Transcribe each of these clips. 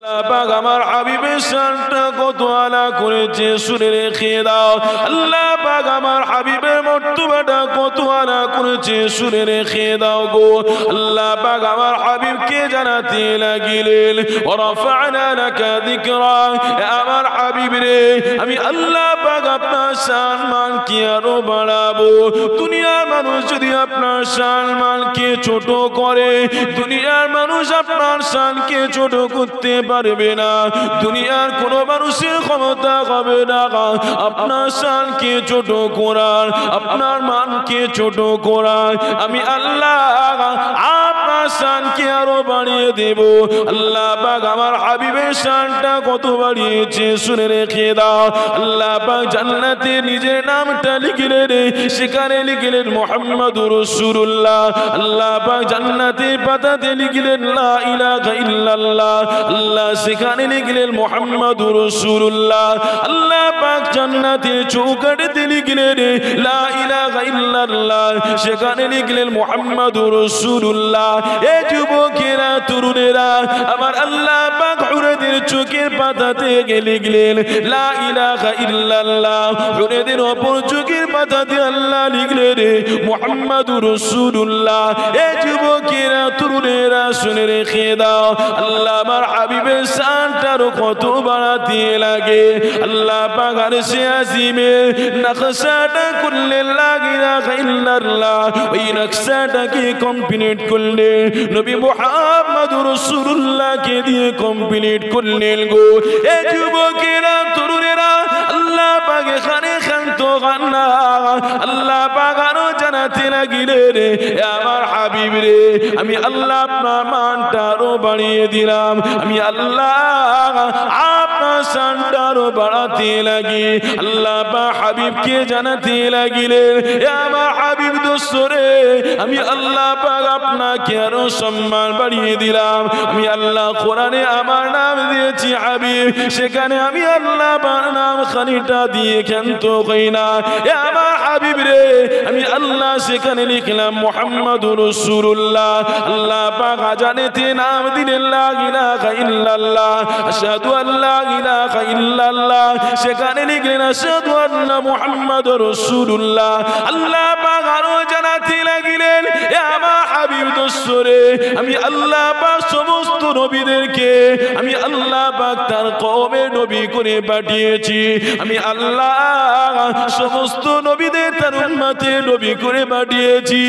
পাক আমার হাবিবের শানটা কত আলা করেছে শুনে রেখে দাও। আল্লাহ পাক আমার হাবিবের মর্তবাটা কত আলা করেছে শুনে রেখে দাও গো। আল্লাহ পাক আমার হাবিবকে জানাতে লাগিলেন ওয়ারাফা'না লাকা যিকরা, আমার হাবিব রে আমি আল্লাহ পাক আপনার সম্মানকে আরো বাড়াবো। দুনিয়ার মানুষ যদি আপনার সম্মানকে ছোট করে, দুনিয়ার মানুষ আপনার শানকে ছোট করতে পারবে না, দুনিয়ার কোন মানুষের ক্ষমতা হবে না আপনার শানকে ছোট করার, আপনার মানকে ছোট করার। আমি আল্লাহ আপনার শানকে আরো বাড়িয়ে দেব। আল্লাহ পাক আমার হাবিবের শানটা কত বাড়িয়েছে শুনে রেখে দাও। আল্লাহ পাক জান্নাতে নিজের নামটা লিখলেন, সেখানে লিখলেন মুহাম্মাদুর রাসূলুল্লাহ। আল্লাহ পাক জান্নাতের পাতাতে লিখলেন লা ইলাহা ইল্লাল্লাহ, আল্লাহ সেখানে লিখলেন মুহাম্মাদুর রাসূলুল্লাহ। আল্লাহ পাক জান্নাতের চৌকাঠে লিখলেন লা ইলাহা ইল্লাল্লাহ, সেখানে লিখলেন মুহাম্মাদুর রাসূলুল্লাহ। এই যুবকেরা তরুণেরা আমার আল্লাহ পাক হুরেদের চোখের পাতাতে লিখলেন লা ইলাহা ইল্লাল্লাহ, হুরেদের অপর চোখের পাতাতে আল্লাহ লিখলেন মুহাম্মাদুর রাসূলুল্লাহ। এই যুবকেরা তরুণেরা শুনে রেখে দাও, আল্লাহ আমার হাবিবের শানটার কত বাড়াতে লাগে। আল্লাহ পাক আরশে আজিমে নকশাটা করলেন লা ইলাহা ইল্লাল্লাহ, ওই নকশাটাকে কমপ্লিট করলেন নবী মুহাম্মদুর রাসূলুল্লাহকে দিয়ে কমপ্লিট করলেন গো। এই যুবকেরা তরুণেরা আল্লাহ পাক এখানে শান্ত গান্না, আল্লাহ পাক আরো জানাতে লাগিলেন আমার হাবিব রে আমি আল্লাহ আপনার মানটা আরো বাড়িয়ে দিলাম, আমি আল্লাহ আপনার শানটা আরো বাড়াতে লাগি। আল্লাহ পাক হাবিবকে জানাতে লাগিলেন আমার হাবিব দোস্ত রে আমি আল্লাহ পাক আপনাকে আরো সম্মান বাড়িয়ে দিলাম। আমি আল্লাহ কোরআনে আমার নাম দিয়েছি হাবিব, সেখানে আমি আল্লাহ পাক নাম খানিটা দিয়ে ক্ষান্ত হই না। আমার হাবিব রে আমি আল্লাহ সেখানে লিখলাম মুহাম্মাদুর রাসূলুল্লাহ। আল্লাহ পাক আজানেতে নাম দিলেন লা ইলাহা ইল্লাল্লাহ, আশহাদু আল্লা ইলাহা ইল্লাল্লাহ, সেখানে লিখলেন আশহাদু আন্না মুহাম্মাদুর রাসূলুল্লাহ। আল্লাহ পাক আরো জানাতে লাগিলেন আমার হাবিব দোস্ত রে আমি আল্লাহ পাক সমস্ত নবীদেরকে আমি আল্লাহ পাক তার কওমের নবী করে পাঠিয়েছি, আমি আল্লাহ সমস্ত নবীদের তার উম্মতের নবী করে পাঠিয়েছি।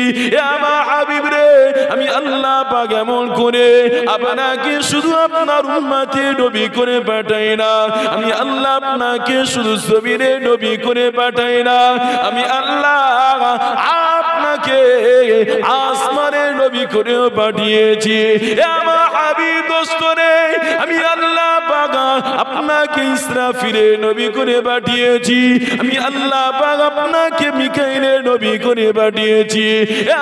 আমার হাবিব রে আমি আল্লাহ পাক এমন করে আপনাকে শুধু আপনার উম্মতের নবী করে পাঠাই না, আমি আল্লাহ আপনাকে শুধু জমিনের নবী করে পাঠাই না, আমি আল্লাহ আপনাকে আসমানের নবী করে পাঠিয়েছি। আমার হাবিব দোস্ত রে আমি আল্লাহ পাক আপনাকে ইসরাফিলের নবী করে পাঠিয়েছি, আমি আল্লাহ পাক আপনাকে মিকাইলের নবী করে পাঠিয়েছি।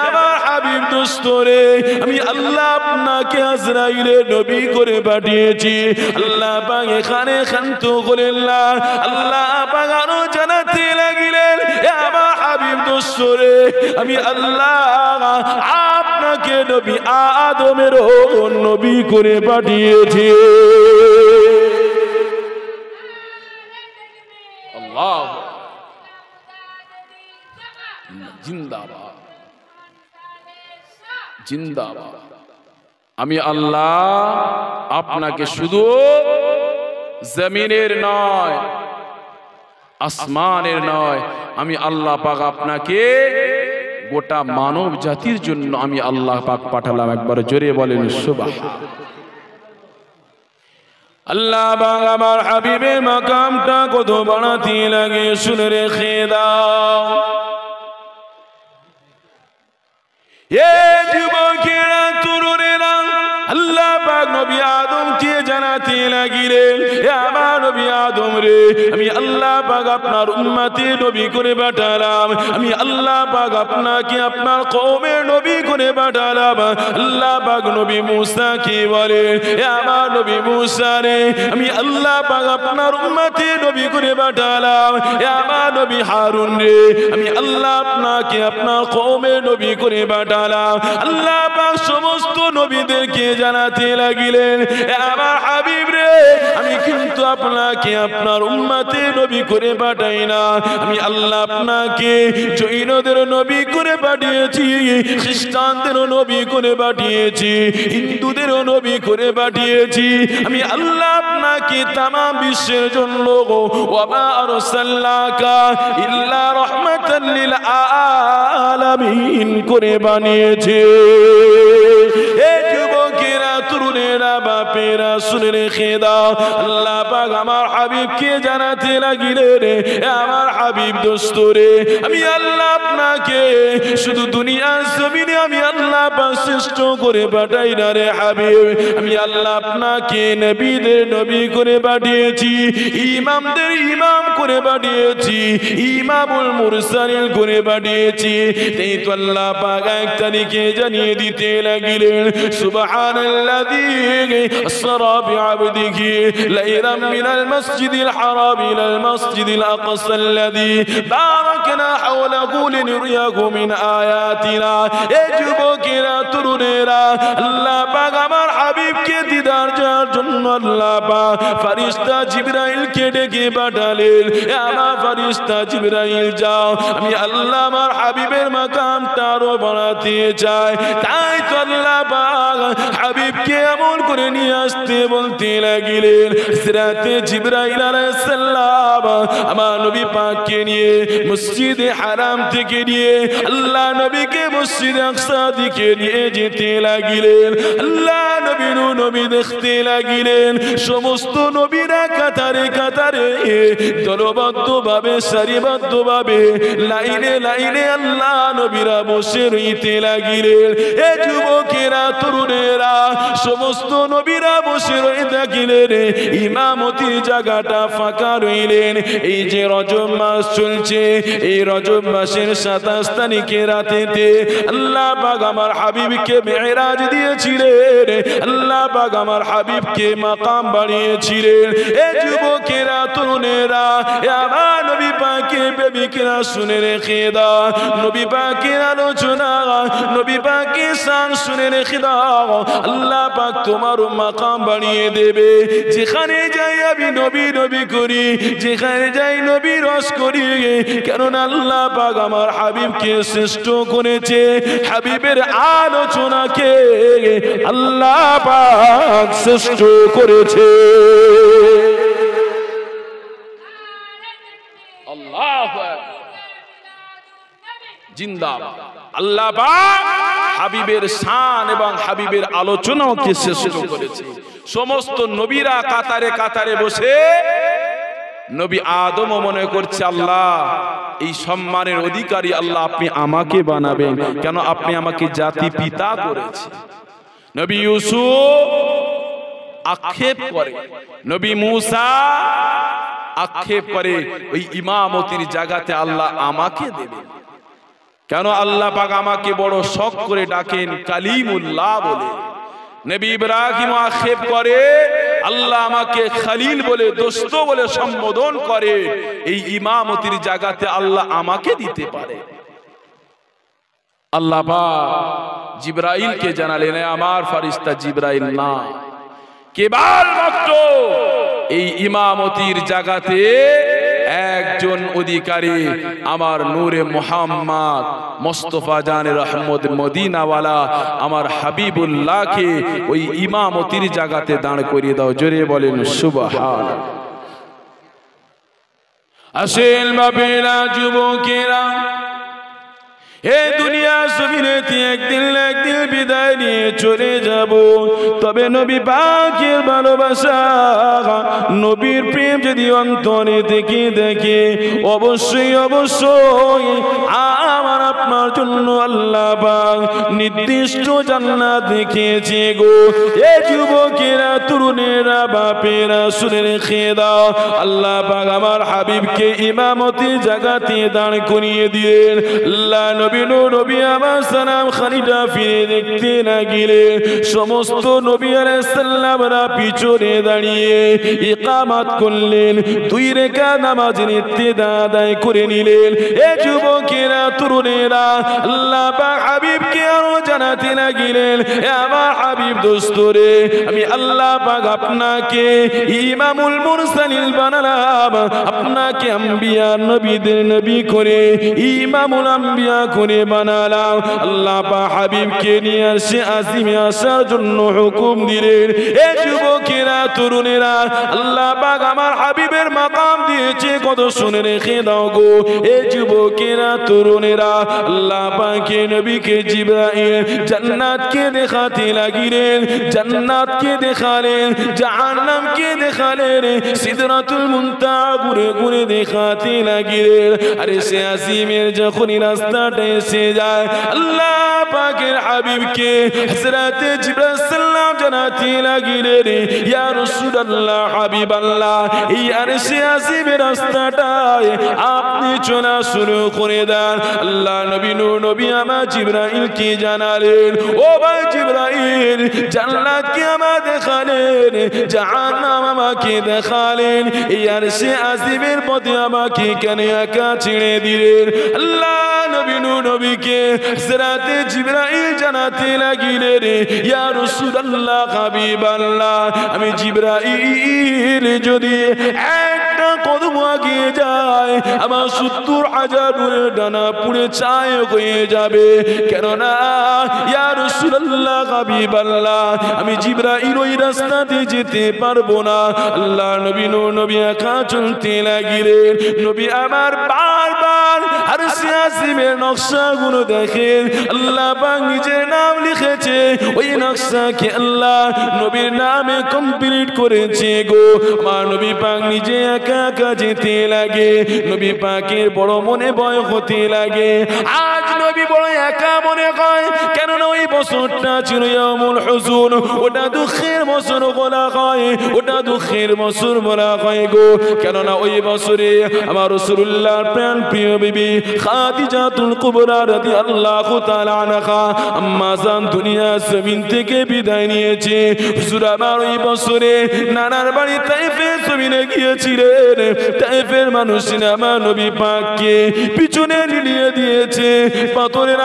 আমার হাবিব দোস্ত রে আমি আল্লাহ আপনাকে আজরাইলের নবী করে পাঠিয়েছি। আল্লাহ পাক এখানে শান্ত করেন না, আল্লাহ পাক আরো জানাতে লাগিলেন আমার হাবিব দোস্ত রে আমি আল্লাহ আপনাকে নবী আদমের নবী করে পাঠিয়েছি। আল্লাহ জিন্দাবাদ জিন্দাবাদ। আমি আল্লাহ আপনাকে শুধু জমিনের নয় আসমানের নয়, আমি আল্লাহ পাক আপনাকে গোটা মানব জাতির জন্য আমি আল্লাহ পাক পাঠালাম। একবার জোরে বলেন সুবহান। আল্লাহ পাক আমার হাবিবের মাকামটা কত বাড়াতে লাগে শুনে রেখে দাও। এ যুবকেরা তরুণেরা আল্লাহ পাক নবী আদমকে জানাতে লাগিলেন আমার নবী আদম রে আমি আল্লাহ পাক আপনার উম্মতের নবী করে পাঠালাম, আমি আল্লাহ পাক আপনাকে আপনার কওমের নবী করে পাঠালাম। আল্লাহ পাক নবী মুসা কি বলে আমার নবী মুসা রে আমি আল্লাহ পাক আপনার উম্মতের নবী করে পাঠালাম। আমার নবী হারুন রে আমি আল্লাহ আপনাকে আপনার কওমের নবী করে পাঠালাম। আল্লাহ পাক সমস্ত নবীদেরকে জানাতে লাগিলেন আমার হাবিব রে আপনাকে আপনার উম্মতে নবী করে পাঠাই না, আমি আল্লাহ আপনাকে জৈনদের নবী করে পাঠিয়েছি, খ্রিস্টানদেরও নবী করে পাঠিয়েছি, হিন্দুদেরও নবী করে পাঠিয়েছি। আমি আল্লাহ আপনাকে তামাম বিশ্বের জন্য ওয়া মা আরসালনাকা ইল্লা রাহমাতাল লিল আলামিন করে বানিয়েছে। এ যুবকেরা, তরুণেরা, বাপেরা, শুনে রেখে দাও, আল্লাহ পাক আমার হাবিবকে জানাতে লাগিলেন, আমার হাবিব দোস্ত রে, আমি আল্লাহ আপনাকে শুধু দুনিয়ার জমিনে আমি আল্লাহ পাক শ্রেষ্ঠ করে পাঠাই না রে হাবিব, আমি আল্লাহ আপনাকে নবীদের নবী করে পাঠিয়েছি, ইমামদের ইমাম করে পাঠিয়েছি, ইমামুল মুরসালিন করে পাঠিয়েছি। এই তো আল্লাহ পাক এক তারিখে জানিয়ে দিতে লাগিলেন, সুবহানাল্লাযী আসরা বিআবদিহি লাইলাম মিনাল মাসজিদিল হারাম ইলাল মাসজিদিল আকসাল্লাযী বারাকনা হাওলাহু লিনুরিয়াহু মিন আয়াতিনা। এ যুবকেরা, তরুণেরা, আল্লাহ পাক আমার হাবিবকে দিদার যাওয়ার জন্য আল্লাহ পাক ফেরেশতা জিবরাইলকে ডেকে পাঠালেন, আমার ফেরেশতা জিবরাইল যাও, আমি আল্লাহ আমার হাবিবের মাকামটা আরো বাড়াতে চাই। তাই তো আল্লাহ পাক হাবিবকে এমন করে নিয়ে আসতে বলতে লাগিলেন, হযরতে জিবরাইল আলাইহিস সালাম আমার নবী পাককে নিয়ে মসজিদে হারাম থেকে নিয়ে আল্লাহ নবীকে মসজিদে আকসা দিকে নিয়ে যেতে লাগিলেন। আল্লাহ নবী দেখতে লাগিলেন, সমস্ত নবীরা কাতারে কাতারে দলবদ্ধ ভাবে সারিবদ্ধ ভাবে লাইনে লাইনে আল্লাহ নবীরা বসে রইতে লাগিলেন। এ যুবকেরা, তরুণেরা, সমস্ত নবীরা বসে রয়ে থাকিলেন, ইমামতির জায়গাটা ফাঁকা রইলেন। এই যে রজব মাস চলছে, এই রজব মাসের 27 তারিখে রাতেতে আল্লাহ পাক আমার হাবিবকে মেরাজ দিয়েছিলেন, আল্লাহ পাক আমার হাবিবকে মাকাম বাড়িয়েছিলেন। এ যুবকেরা, তরুণেরা, আমার নবী পাকের প্রেমিকেরা শুনে রেখে দাও, নবী পাকের আলোচনা, নবী পাকের শান শুনে রেখে দাও, আল্লাহ পাক তোমার মাকাম বাড়িয়ে দেবে। যেখানে যাই আমি নবী নবী করি, যেখানে যাই নবী রস করি, কেননা আল্লাহ পাক আমার হাবিবকে শ্রেষ্ঠ করেছে, হাবিবের আলোচনাকে আল্লাহ পাক শ্রেষ্ঠ করেছে। আল্লাহু আকবার, জিন্দাবাদ। আল্লাহ পাক হাবিবের শান এবং হাবিবের আলোচনাকে শ্রেষ্ঠ করেছে। সমস্ত নবীরা কাতারে কাতারে বসে নবী আদম মনে করছে, আল্লাহ এই সম্মানের অধিকারী আল্লাহ আপনি আমাকে বানাবেন কেন, আপনি আমাকে জাতি পিতা করেছেন। নবী ইউসুফ আক্ষেপ করে, নবী মুসা আক্ষেপ করে, ওই ইমামতির জায়গাতে আল্লাহ আমাকে দেবেন কেন, আল্লাহ পাক আমাকে বড় শখ করে ডাকেন কালিমুল্লাহ বলে। নবী ইব্রাহিম আক্ষেপ করে, আল্লাহ আমাকে খলিল বলে, দোস্ত বলে সম্বোধন করে, এই ইমামতির জায়গাতে আল্লাহ আমাকে দিতে পারে। আল্লাহ পাক জিবরাইলকে জানালেন, আমার ফেরেশতা জিবরাইল না, কেবলমাত্র এই ইমামতির জায়গাতে একজন অধিকারী আমার নূরে মুহাম্মদ মুস্তাফা জানে রহমত মদিনাওয়ালা আমার হাবিবুল্লাহকে ওই ইমামতির জায়গাতে দাঁড় করিয়ে দাও। জোরে বলেন সুবহানাল্লাহ। আসেন বাপেরা, যুবকেরা, এ দুনিয়া জমিনেতে একদিন একদিন বিদায় নিয়ে চলে যাব, তবে নবী পাকের ভালোবাসা, নবীর প্রেম যদি অন্তরে থেকে দেখে, অবশ্যই অবশ্যই আমার আপনার জন্য আল্লাহ পাক নির্দিষ্ট জান্নাত দেখিয়েছে গো। এ যুবকেরা, তরুণেরা, বাপেরা, শুনে রেখে দাও, আল্লাহ পাক আমার হাবিবকে ইমামতি জায়গাতে দাঁড় করিয়ে দিলেন। আল্লাহ নবী নবী নবী আমার সালাম খানিটা ফিরে দেখতে লাগিলেন সমস্ত নবী আলাইহিস সালামরা পিছনে দাঁড়িয়ে ইকামত করলেন দুই রাকাত নামাজের ইত্তেদা আদায় করে নিলেন এ যুবকেরা তরুণেরা আল্লাহ পাক হাবিবকে আরো জানাতে লাগিলেন এ আমার হাবিব দোস্তরে আমি আল্লাহ পাক আপনাকে ইমামুল মুরসালিন বানালাম আপনাকে আম্বিয়া নবীদের নবী করে ইমামুল আম্বিয়া করে বানালাম আল্লাহ পাক হাবিবকে নিয়ে আসে আজিমে আসার জন্য হুকুম দিলেন এ যুবকেরা তরুণেরা আল্লাহ পাক আমার হাবিবের মাকাম দিয়েছে কত শুনে রেখে দাও গো এ যুবকেরা তরুণেরা আল্লাহ পাকে নবীকে জিবরাইল জান্নাতকে দেখাতে লাগিলেন জান্নাতকে দেখালেন জাহান্নামকে দেখালেন সিদরাতুল মুনতাহা ঘুরে ঘুরে দেখাতে লাগিলেন আরে সে আসিমের যখনই রাস্তাটা এসে যায় আল্লাহ পাকের হাবিবকে হযরত জিবরাইল সালাম জানাতে লাগিলেন ইয়া রাসূলুল্লাহ হাবিবাল্লাহ এই আরশে আসিমের রাস্তাটায় আপনি চলা শুরু করে দেন আল্লাহ নবী আমার জিবরাইলকে জানালেন ও ভাই জিবরাইল জান্নাতকে আমাকে দেখালেন জাহান্নাম আমাকে দেখালেন এই আরশে আসিমের পথে আমাকে কেন একা ছেড়ে দিলেন আল্লাহ নবীকে হযরত জিবরাইল জানাতে লাগিলেন ইয়া রাসূলুল্লাহ হাবিবাল্লাহ আমি জিবরাইল যদি একটা কদম এগিয়ে যায় আমার 70,000 নূরের ডানা পুড়ে ছাই হয়ে যাবে কেননা ইয়া রাসূলুল্লাহ হাবিবাল্লাহ আমি জিবরাইল ওই রাস্তা দিয়ে যেতে পারবো না আল্লাহ নবী একা চলতে লাগিলেন নবী আমার বারবার আরশে আসিমের নকশাগুলো দেখেন আল্লাহ পাক নিজের নাম লিখেছে ওই নকশাকে আল্লাহ নবীর নামে কমপ্লিট করেছে গো আমার নবী পাক নিজে একা একা যেতে লাগে নবী পাকের বড় মনে ভয় হতে লাগে আজ নবী বড় একা মনে হয় কেননা ওই বছরটা ছিল ইয়ামুল হুজুন ওটা দুঃখের বছর বলা হয় ওটা দুঃখের বছর বলা হয় গো কেননা ওই বছরে আমার রাসূলুল্লাহর প্রাণ প্রিয় বিবি খাদিজাতুল কুবরা রাদিয়াল্লাহু তাআলা আনহা আম্মা জান দুনিয়া জমিন থেকে বিদায় নিয়েছে হুজুর আমার ওই বছরে নানার বাড়ি তায়েফে জমিনে গিয়েছিলেন তায়েফের মানুষরা আমার নবী পাককে পিছনে নিয়ে দিয়েছে পাথরের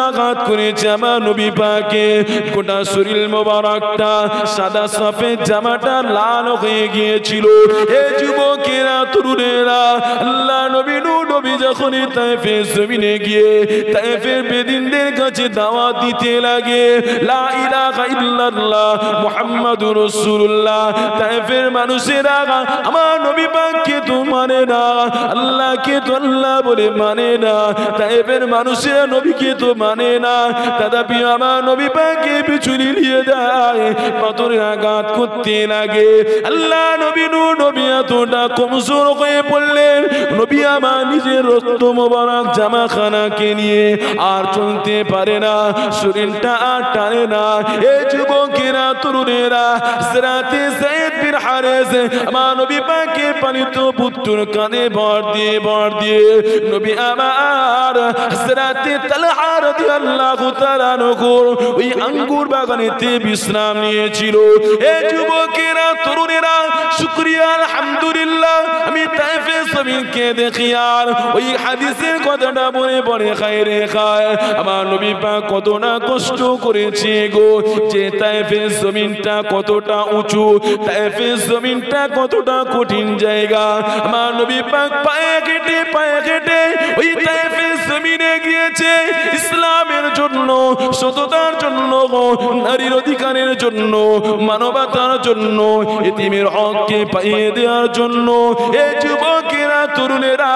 আঘাত করেছে আমার নবী পাকে গোটা শরীর মোবারকটা সাদা সফেদ জামাটা লাল হয়ে গিয়েছিল এ যুবকেরা তরুণেরা আল্লাহ নবী যখনই তায়েফের জমিনে গিয়ে তায়েফের বেদিনদের কাছে দাওয়াত দিতে লাগে লা ইলাহা ইল্লাল্লাহ মুহাম্মাদুর রাসূলুল্লাহ তায়েফের মানুষেরা আমার নবী পাককে তো মানে না আল্লাহকে তো আল্লাহ বলে মানে না তায়েফের মানুষেরা নবীকে তো মানে না তথাপি আমার নবী পাককে পিছু নিয়ে যায় পাথরের আঘাত করতে লাগে আল্লাহ নবী এতটা কমজোর হয়ে পড়লেন নবী আমার নিজের রক্ত মোবারক জামাখানাকে নিয়ে আর চলতে পারে না শরীরটা আর টানে না এই যুবকেরা তরুণেরা হযরত যায়েদ বিন হারেস আমার নবী পাকের পালিত পুত্র কাঁধে ভর দিয়ে নবী আমার হযরত তালহা রাদিয়াল্লাহু তাআলা ওই আঙ্গুর বাগানেতে বিশ্রাম নিয়েছিল এই যুবকেরা তরুণেরা শুকরিয়া আলহামদুলিল্লাহ আমি তায়েফের জমিনকে দেখি আর ওই হাদিসের কথাটা বলে খায়রে খায় আমার নবী পাক কতটা কষ্ট করেছে গো যে তায়েফের জমিনটা কতটা উঁচু তায়েফের জমিনটা কতটা কঠিন জায়গা আমার নবী পাক পায়ে হেঁটে ওই তায়েফের জমিনে গিয়েছে ইসলামের জন্য সততার জন্য নারীর অধিকারের জন্য মানবতার জন্য এতিমের হককে পাইয়ে দেওয়ার জন্য এই যুবকেরা তরুণেরা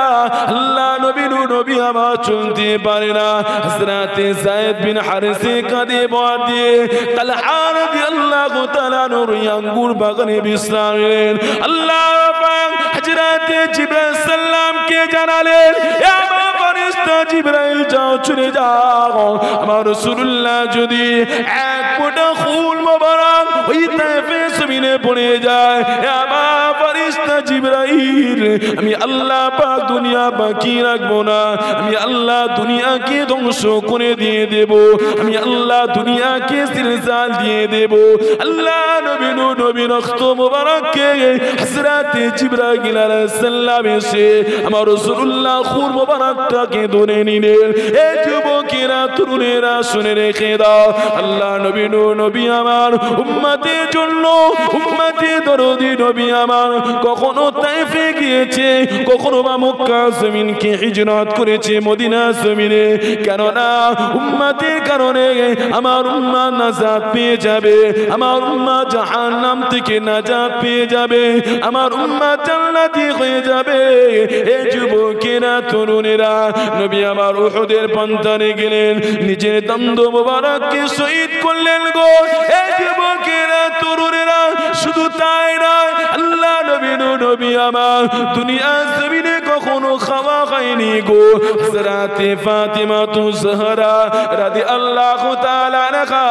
আল্লাহ নবী আমার চলতে পারে না হযরত যায়েদ বিন হারেসে কাঁধে ভর দিয়ে তালহা রাদিয়াল্লাহু তাআলা আঙ্গুর বাগানে বিশ্রাম নিলেন আল্লাহ পাক হযরত জিবরাইল সালামকে জানালেন এ আমার ফেরেশতা জিবরাইল যাও চলে যাও আমার রাসূলুল্লাহ যদি এক ফোঁটা খুন মোবারক ওই তায়েফের জমিনে পড়ে যায় এ আমার ফেরেশতা দেখা জিবরাইল আমি আল্লাহ পাক দুনিয়া বাকি রাখবো না, আমি আল্লাহ দুনিয়াকে ধ্বংস করে দিয়ে দেব, আমি আল্লাহ দুনিয়াকে জিলজাল দিয়ে দেব। আল্লাহ নবী নবী রক্ত মোবারককে হযরত জিবরাইল আলাইহিস সালাম এসে আমার রাসূলুল্লাহ খুর মোবারকটাকে ধরে নিলেন। এই যুবকেরা তরুণেরা শুনে রেখে দাও, আল্লাহ নবী নবী আমার উম্মতের জন্য উম্মতে দরদি নবী আমার কখনো তায়েফে গিয়েছে, কখনো বা মক্কা জমিনকে হিজরত করেছে মদিনা জমিনে, কেননা উম্মতের কারণে আমার উম্মাহ নাজাত পেয়ে যাবে, আমার উম্মাহ জাহান্নাম থেকে নাজাত পেয়ে যাবে, আমার উম্মাহ জান্নাতি হয়ে যাবে। এই যুবকেরা তরুণেরা নবী আমার উহুদের প্রান্তরে গেলেন, নিজের দন্দ মোবারককে শহীদ করলেন গো। এই যুবকেরা তরুণেরা শুধু তাই নয়, আল্লাহ নবী আমার দুনিয়া জমিনে কখনো খাওয়া খায়নি গো। হযরত ফাতিমা তুজহরা রাদিয়াল্লাহু তাআলা আনহা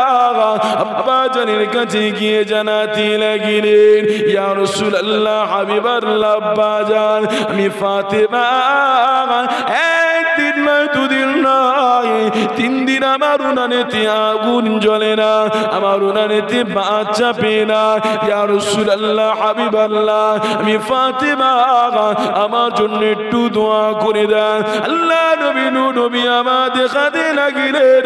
আব্বা জানের কাছে গিয়ে জানাতে লাগলেন, ইয়া রাসূলুল্লাহ হাবিবাল্লাহ আব্বা জান, আমি ফাতিমা একদিন নয় দুদিন নয় 3 দিন আমার উনানেতে আগুন জ্বলে না, আমার উনানেতে বাচ্চা পেয়ে না। ইয়া রাসূলুল্লাহ হাবিবাল্লাহ আমি ফাতিমা আমার জন্য একটু দোয়া করে দেন। আল্লাহ নবী আমার দেখাতে লাগলেন,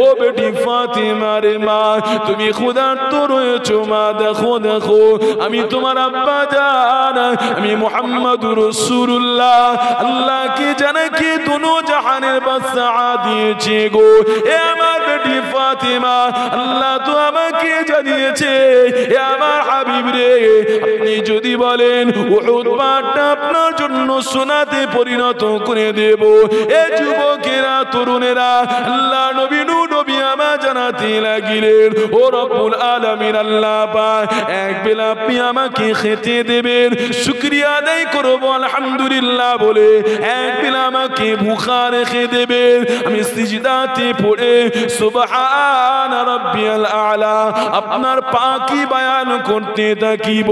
ও বেটি ফাতিমা রে মা, তুমি ক্ষুধার্ত রয়েছো মা, দেখো দেখো আমি তোমার আব্বা জান, আমি মুহাম্মদুর রাসূলুল্লাহ আল্লাহকে জানাকে দুনো জাহানের বাদশা দিয়েছে গো। এ আমার বেটি ফাতিমা, আল্লাহ তো আমাকে জানিয়েছে, এ আমার হাবিব রে, আপনি যদি বলেন উহুদ পাহাড়টা আপনার জন্য সোনাতে পরিণত করে দেব। এ যুবকেরা তরুণেরা আল্লাহ নবী আমার জানাতে লাগিলেন, ও রব্বুল আলামিন আল্লাহ পাক এক বেলা আপনি আমাকে খেতে দেবেন, শুকরিয়া আদায় করব আলহামদুলিল্লাহ বলে এক বেলা আমাকে ভুখা রেখে দেবেন। আমি সিজদাতে পড়ে সুবহান রাব্বিয়াল আলা আপনার পাকি বয়ান করতে থাকিব।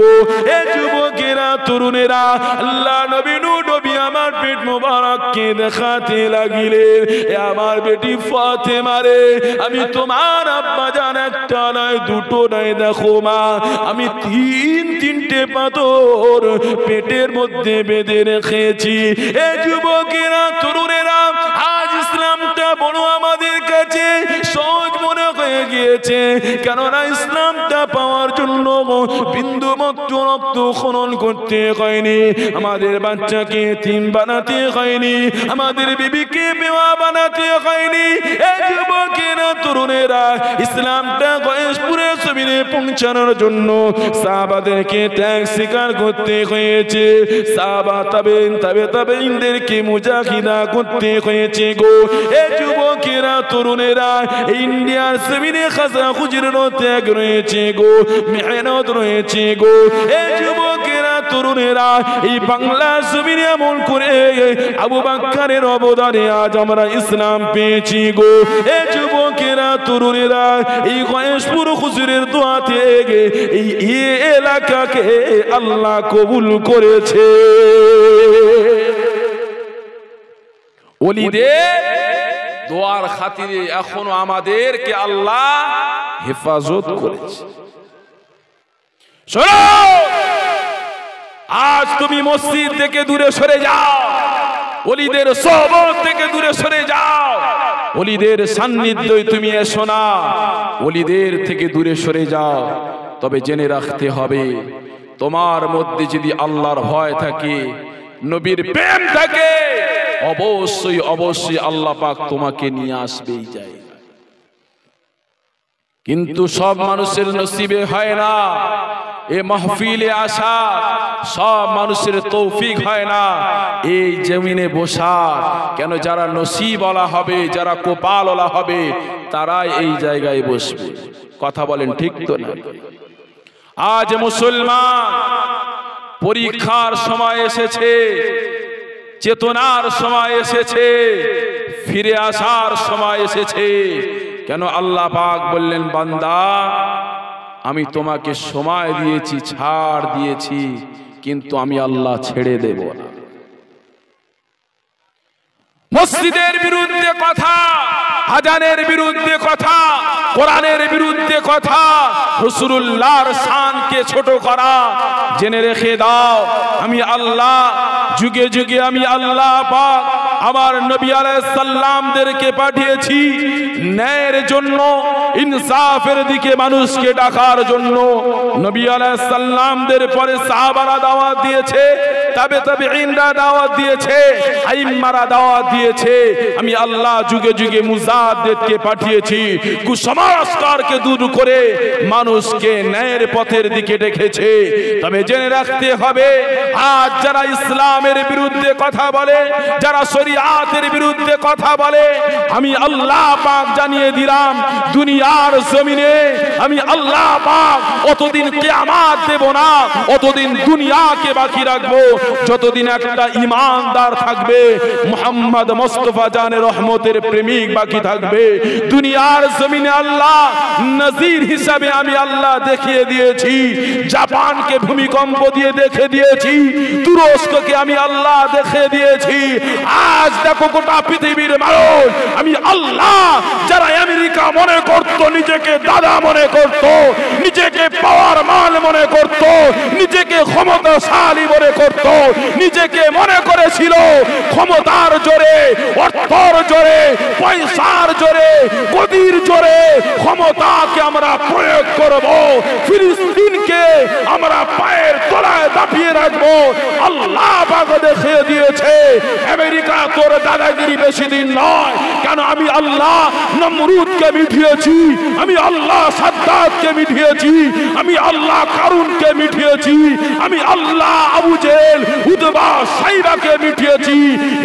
এ যুবকেরা তরুণেরা আল্লাহ নবী আমার পেট মোবারককে দেখাতে লাগিলেন, এ আমার বেটি ফাতেমা রে, আমি তোমার আব্বা জান একটা নয় দুটো নয়, দেখো মা আমি 3-3টে পাথর পেটের মধ্যে বেঁধে রেখেছি। এ যুবকেরা তরুণেরা আজ ইসলামটা বড় আমাদের কাছে সহজ মনে হয়ে গিয়েছে, কেননা ইসলামটা পাওয়ার জন্য বিন্দু মাত্র রক্ত খনন করতে হয়নি, আমাদের বাচ্চাকে তিন বানাতে হয়নি, আমাদের বিবিকে বেওয়া বানাতে হয়নি। এই যুবকেরা তরুণেরা ইসলামটা গয়েশপুরের জমিনে পৌঁছানোর জন্য সাহাবাদেরকে ত্যাগ স্বীকার করতে হয়েছে, সাহাবা তাবেঈনদেরকে মুজাহিদা করতে হয়েছে গো। এই যুবকেরা তরুণেরা ইন্ডিয়ার জমিনে খাজা খুজুরের ত্যাগ রয়েছে গো, মেহনত রয়েছে গো। এই যুবকেরা তরুণেরা এই বাংলা জমিনে আমল করে আবু বকরের অবদানে আজ আমরা ইসলাম পেয়েছি গো। এই যুবকেরা তরুণেরা এই গয়েশপুর হুজুরের দোয়াতে এই এলাকাকে আল্লাহ কবুল করেছে। ওলিদের দোয়ার খাতিরে এখনো আমাদেরকে আল্লাহ হেফাজত করেছে। শোনো, আজ তুমি মসজিদ থেকে দূরে সরে যাও, ওলিদের সোহবত থেকে দূরে সরে যাও, ওলিদের সান্নিধ্যে তুমি এসো না, ওলিদের থেকে দূরে সরে যাও। তবে জেনে রাখতে হবে, তোমার মধ্যে যদি আল্লাহর ভয় থাকে, নবীর প্রেম থাকে, অবশ্যই অবশ্যই আল্লাহ পাক তোমাকে নিয়ে আসবেই যায়। কিন্তু সব মানুষের নসিবে হয় না এ মাহফিলে আসা, সব মানুষের তৌফিক হয় না এই জমিনে বসা। কেন যারা নসিবওয়ালা হবে, যারা কপালওয়ালা হবে, তারাই এই জায়গায় বসবে। কথা বলেন ঠিক তো না? আজ মুসলমান পরীক্ষার সময় এসেছে, চেতনার সময় এসেছে, ফিরে আসার সময় এসেছে। কেন আল্লাহ পাক বললেন, বান্দা আমি তোমাকে সময় দিয়েছি, ছাড় দিয়েছি, কিন্তু আমি আল্লাহ ছেড়ে দেব না। মসজিদের বিরুদ্ধে কথা, আজানের বিরুদ্ধে কথা, কোরআনের বিরুদ্ধে কথা, রাসূলুল্লাহর শানকে ছোট করা, জেনে রেখে দাও আমি আল্লাহ, যুগে যুগে আমি আল্লাহ পাক আমার নবী আলাইহিস সালামদেরকে পাঠিয়েছি ন্যায়ের জন্য, ইনসাফের দিকে মানুষকে ডাকার জন্য। নবী আলাইহিস সালামদের পরে সাহাবারা দাওয়াত দিয়েছে, তাবেঈনরা দাওয়াত দিয়েছে, আইম্মারা দাওয়াত দিয়েছে। আমি আল্লাহ যুগে যুগে মুজাদ্দিদকে পাঠিয়েছি, কুসংস্কারকে দূর করে মানুষকে ন্যায়ের পথের দিকে ডেকেছে। তবে জেনে রাখতে হবে, আজ যারা ইসলামের বিরুদ্ধে কথা বলে, যারা শরীয়তের বিরুদ্ধে কথা বলে, আমি আল্লাহ পাক জানিয়ে দিলাম দুনিয়ার জমিনে আমি আল্লাহ পাক অতদিন কিয়ামত দেব না, অতদিন দুনিয়াকে বাকি রাখবো যতদিন একটা ঈমানদার থাকবে, মুহাম্মদ মুস্তাফা জানের রহমতের প্রেমিক বাকি থাকবে। দুনিয়ার জমিনে আল্লাহ নজির হিসাবে আমি আল্লাহ দেখিয়ে দিয়েছি, জাপানকে ভূমিকম্প দিয়ে দেখে দিয়েছি, তুরস্ককে আমি আল্লাহ দেখে দিয়েছি। আজ দেখো গোটা পৃথিবীর মানুষ আমি আল্লাহ, যারা আমেরিকা মনে করত, নিজেকে দাদা মনে করত, নিজেকে পাওয়ার মান মনে করত, নিজেকে ক্ষমতাশালী মনে করত, নিজেকে মনে করেছিল ক্ষমতার জোরে, অর্থর জোরে, পয়সার জোরে, গদির জোরে ক্ষমতাকে আমরা প্রয়োগ করব, ফিলিস্তিনকে আমরা পায়ের তলায় দাপিয়ে রাখবো। আল্লাহ পাক দেখিয়ে দিয়েছে আমেরিকা তোর দাদাগিরি বেশি দিন নয়। কেন? আমি আল্লাহ নমরুদকে মিটিয়েছি, আমি আল্লাহ সাদ্দাতকে মিটিয়েছি, আমি আল্লাহ কারুনকে মিটিয়েছি, আমি আল্লাহ আবু জেহেল, উতবা, সাইবাকে মিটিয়েছি,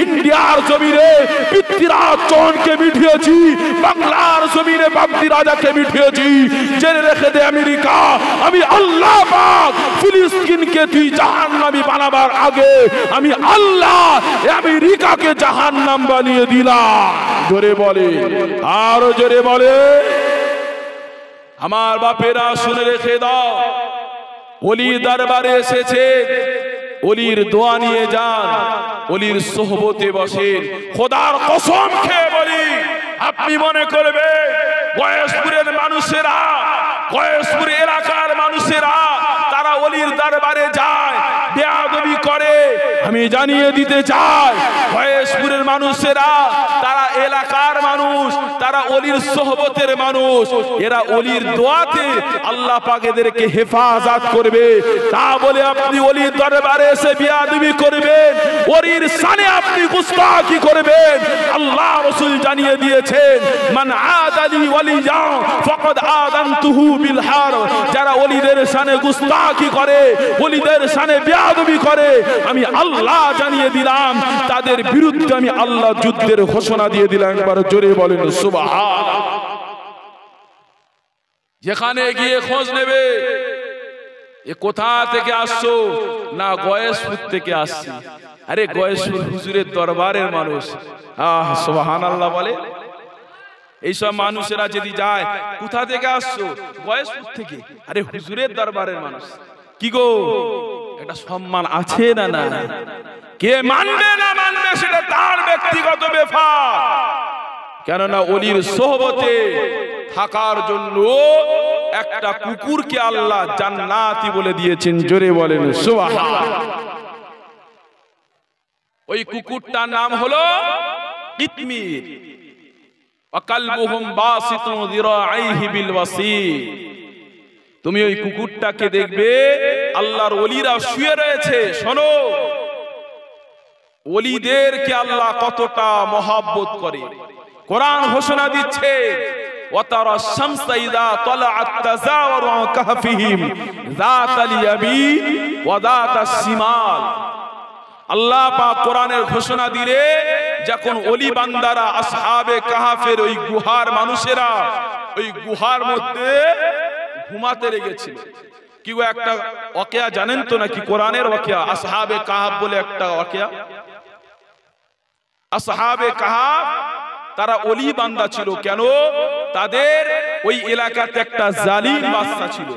ইন্ডিয়ার জমিনে পৃথ্বীরাজ চৌহানকে মিটিয়েছি, বাংলার জমিনে বাগদি রাজাকে মিটিয়েছি। জেনে রেখে দে আমেরিকা, আমি আল্লাহ পাক ফিলিস্তিনকে তুই জাহান্নামী বানাবার আগে আমি আল্লাহ আমেরিকাকে জাহান্নাম বানিয়ে দিলাম। জোরে বলে, আরো জোরে বলে। আমার বাপেরা শুনে রেখে দাও, ওলির দরবারে এসেছে, ওলির দোয়া নিয়ে যান, ওলির সোহবতে বসেন। খোদার কসম খেয়ে বলি, আপনি মনে করবে গয়েশপুরের মানুষেরা, গয়েশপুর এলাকার মানুষেরা তারা ওলির দরবারে যায়, বেয়াদবি করে। আমি জানিয়ে দিতে চাই, গয়েশপুরের মানুষেরা তারা এলাকার মানুষ, তারা ওলির সোহবতের মানুষ, এরা ওলির দোয়াতে আল্লাহ পাক এদেরকে হেফাজত করবে। তা বলে আপনি ওলির দরবারে এসে বেয়াদবি করবেন, ওলির শানে আপনি গুস্তাখি করবেন। আল্লাহ রাসূল জানিয়ে দিয়েছেন, মান আদালি ওলিয়া ফাকাদ আযানতুহু বিল হারব। যারা ওলিদের শানে গুস্তাখি করে, ওলিদের শানে বেয়াদবি করে, আমি আল্লাহ জানিয়ে দিলাম তাদের বিরুদ্ধে আমি আল্লাহ যুদ্ধের ঘোষণা দিয়ে দিলাম। একবার জোরে বলেন সুবহানাল্লাহ। যেখানে গিয়ে খোঁজ নেবে এ কোথা থেকে আসছো, না গয়েশপুর থেকে আসছি। আরে গয়েশপুর হুজুরের দরবারের মানুষ, সুবহানাল্লাহ বলে। এইসব মানুষেরা যদি যায়, কোথা থেকে আসছো? গয়েশপুর থেকে। আরে হুজুরের দরবারের মানুষ, কি গো এটা সম্মান আছে না? না, কে মানবে না মানবে সেটা তার ব্যক্তিগত ব্যাপার। কেননা ওলির সোহবতে থাকার জন্য একটা কুকুরকে আল্লাহ জান্নাতি বলে দিয়েছেন। জোরে বলেন সুবহানাল্লাহ। ওই কুকুরটার নাম হলো কিতমির। ওয়াকালবুহুম বাসিতুন যিরাআইহি বিল ওয়াসি। তুমি ওই কুকুরটাকে দেখবে, আল্লাহর ওলিরা শুয়ে রয়েছে। শোনো, ওলিদেরকে আল্লাহ কতটা মহব্বত করে। কোরআন ঘোষণা দিচ্ছে, ওয়াতারা শামসা ইযা তালাআত তাযাওয়ারু আন কাহফিহিম যাতাল ইয়ামিন ওয়া যাতাস শিমাল। আল্লাহ পাক কোরআনের ঘোষণা দিলে যখন ওলি বান্দারা আসহাবে কাহফের ওই গুহার মানুষেরা ওই গুহার মধ্যে ঘুমাতে লেগেছিল। কি গো একটা ওয়াকিয়া জানেন তো নাকি? কোরআনের ওয়াকিয়া, আসহাবে কাহফ বলে একটা ওয়াকিয়া। আসহাবে কাহফ তারা ওলি বান্দা ছিল। কেন? তাদের ওই এলাকাতে একটা জালিম বাদশা ছিল।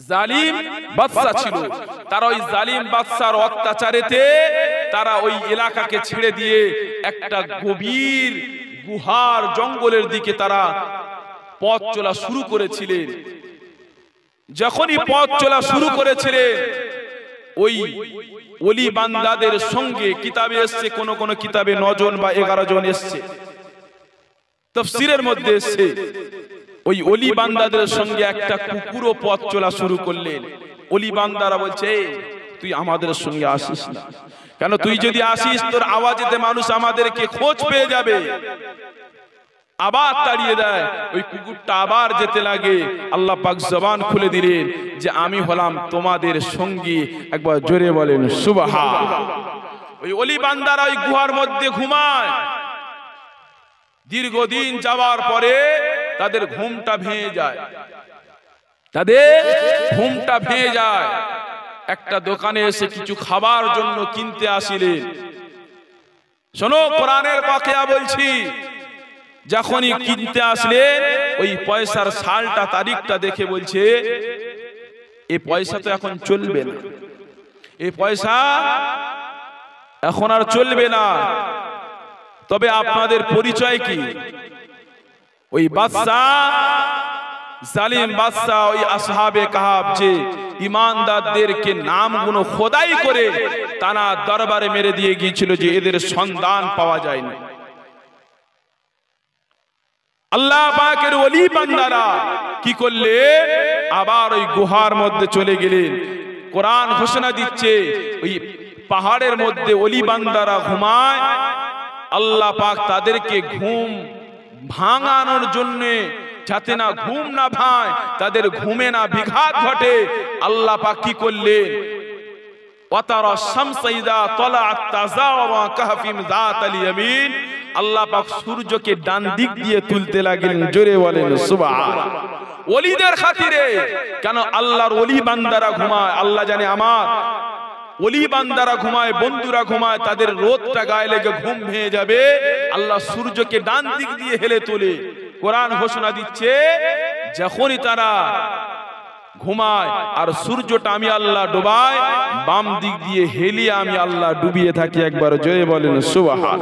জালিম বাদশা ছিল, তারা ওই জালিম বাদশার অত্যাচারেতে তারা ওই এলাকাকে ছেড়ে দিয়ে একটা গভীর গুহার জঙ্গলের দিকে তারা পথ চলা শুরু করেছিলেন। যখনই পথ চলা শুরু করেছিলেন, ওই ওলি বান্দাদের সঙ্গে কিতাবে এসছে, কোন কোন কিতাবে 9 জন বা 11 জন এসছে, তাফসীরের মধ্যে এসছে, ওই ওলি বান্দাদের সঙ্গে একটা কুকুরও পথ চলা শুরু করলেন। ওলি বান্দারা বলছে, তুই আমাদের সঙ্গে আসিস না কেন? তুই যদি আসিস তোর আওয়াজেতে মানুষ আমাদেরকে খোঁজ পেয়ে যাবে। আবার তাড়িয়ে দেয়। ওই কুকুরটা আবার যেতে লাগে। আল্লাহ পাক জবান খুলে দিলেন যে আমি হলাম তোমাদের সঙ্গী। একবার জোরে বলেন সুবহান। ওই ওলি বান্দারা ওই গুহার মধ্যে ঘুমায়। দীর্ঘদিন যাওয়ার পরে তাদের ঘুমটা ভেঙে যায়, একটা দোকানে এসে কিছু খাবার জন্য কিনতে আসিলেন। শোনো, কোরআনের ওয়াকিয়া বলছি, যখনই কিনতে আসলেন ওই পয়সার সালটা তারিখটা দেখে বলছে, এই পয়সা তো এখন চলবে না, এই পয়সা এখন আর চলবে না। তবে আপনাদের পরিচয় কি? ওই বাদশা, জালিম বাদশা, ওই আসহাবে কাহাফ যে ঈমানদারদেরকে নামগুলো খোদাই করে তারা দরবারে মেরে দিয়ে গিয়েছিল যে এদের সন্ধান পাওয়া যায়নি। আল্লাহ পাকের ওলি বান্দারা কি করলে? আবার ওই গুহার মধ্যে চলে গেলেন। কোরআন ঘোষণা দিচ্ছে, ওই পাহাড়ের মধ্যে ওলি বান্দারা ঘুমায়। আল্লাহ পাক তাদেরকে ঘুম ভাঙানোর জন্য, যাতে না ঘুম না ভাঙে, তাদের ঘুমে না বিঘাত ঘটে, আল্লাহ পাক কি করলেন? ওয়াতারা শামসা ইযা তালাআত তাযাওয়ারা কাহফিম যাতাল ইয়ামিন। আল্লাহ পাক সূর্যকে ডান দিক দিয়ে তুলতে লাগলেন। জোরে বলেন সুবহান। ওলিদের খাতিরে, কেন আল্লাহর ওলি বান্দারা ঘুমায়। আল্লাহ জানে আমার ওলি বান্দারা ঘুমায়, বন্ধুরা ঘুমায়, তাদের রোদটা গায়ে লেগে ঘুম ভেঙে যাবে। আল্লাহ সূর্যকে ডান দিক দিয়ে হেলে তোলে। কোরআন ঘোষণা দিচ্ছে, যখনই তারা ঘুমায় আর সূর্যটা আমি আল্লাহ ডুবাই, বাম দিক দিয়ে হেলিয়ে আমি আল্লাহ ডুবিয়ে থাকি। একবার জয় বলেন সুবহান।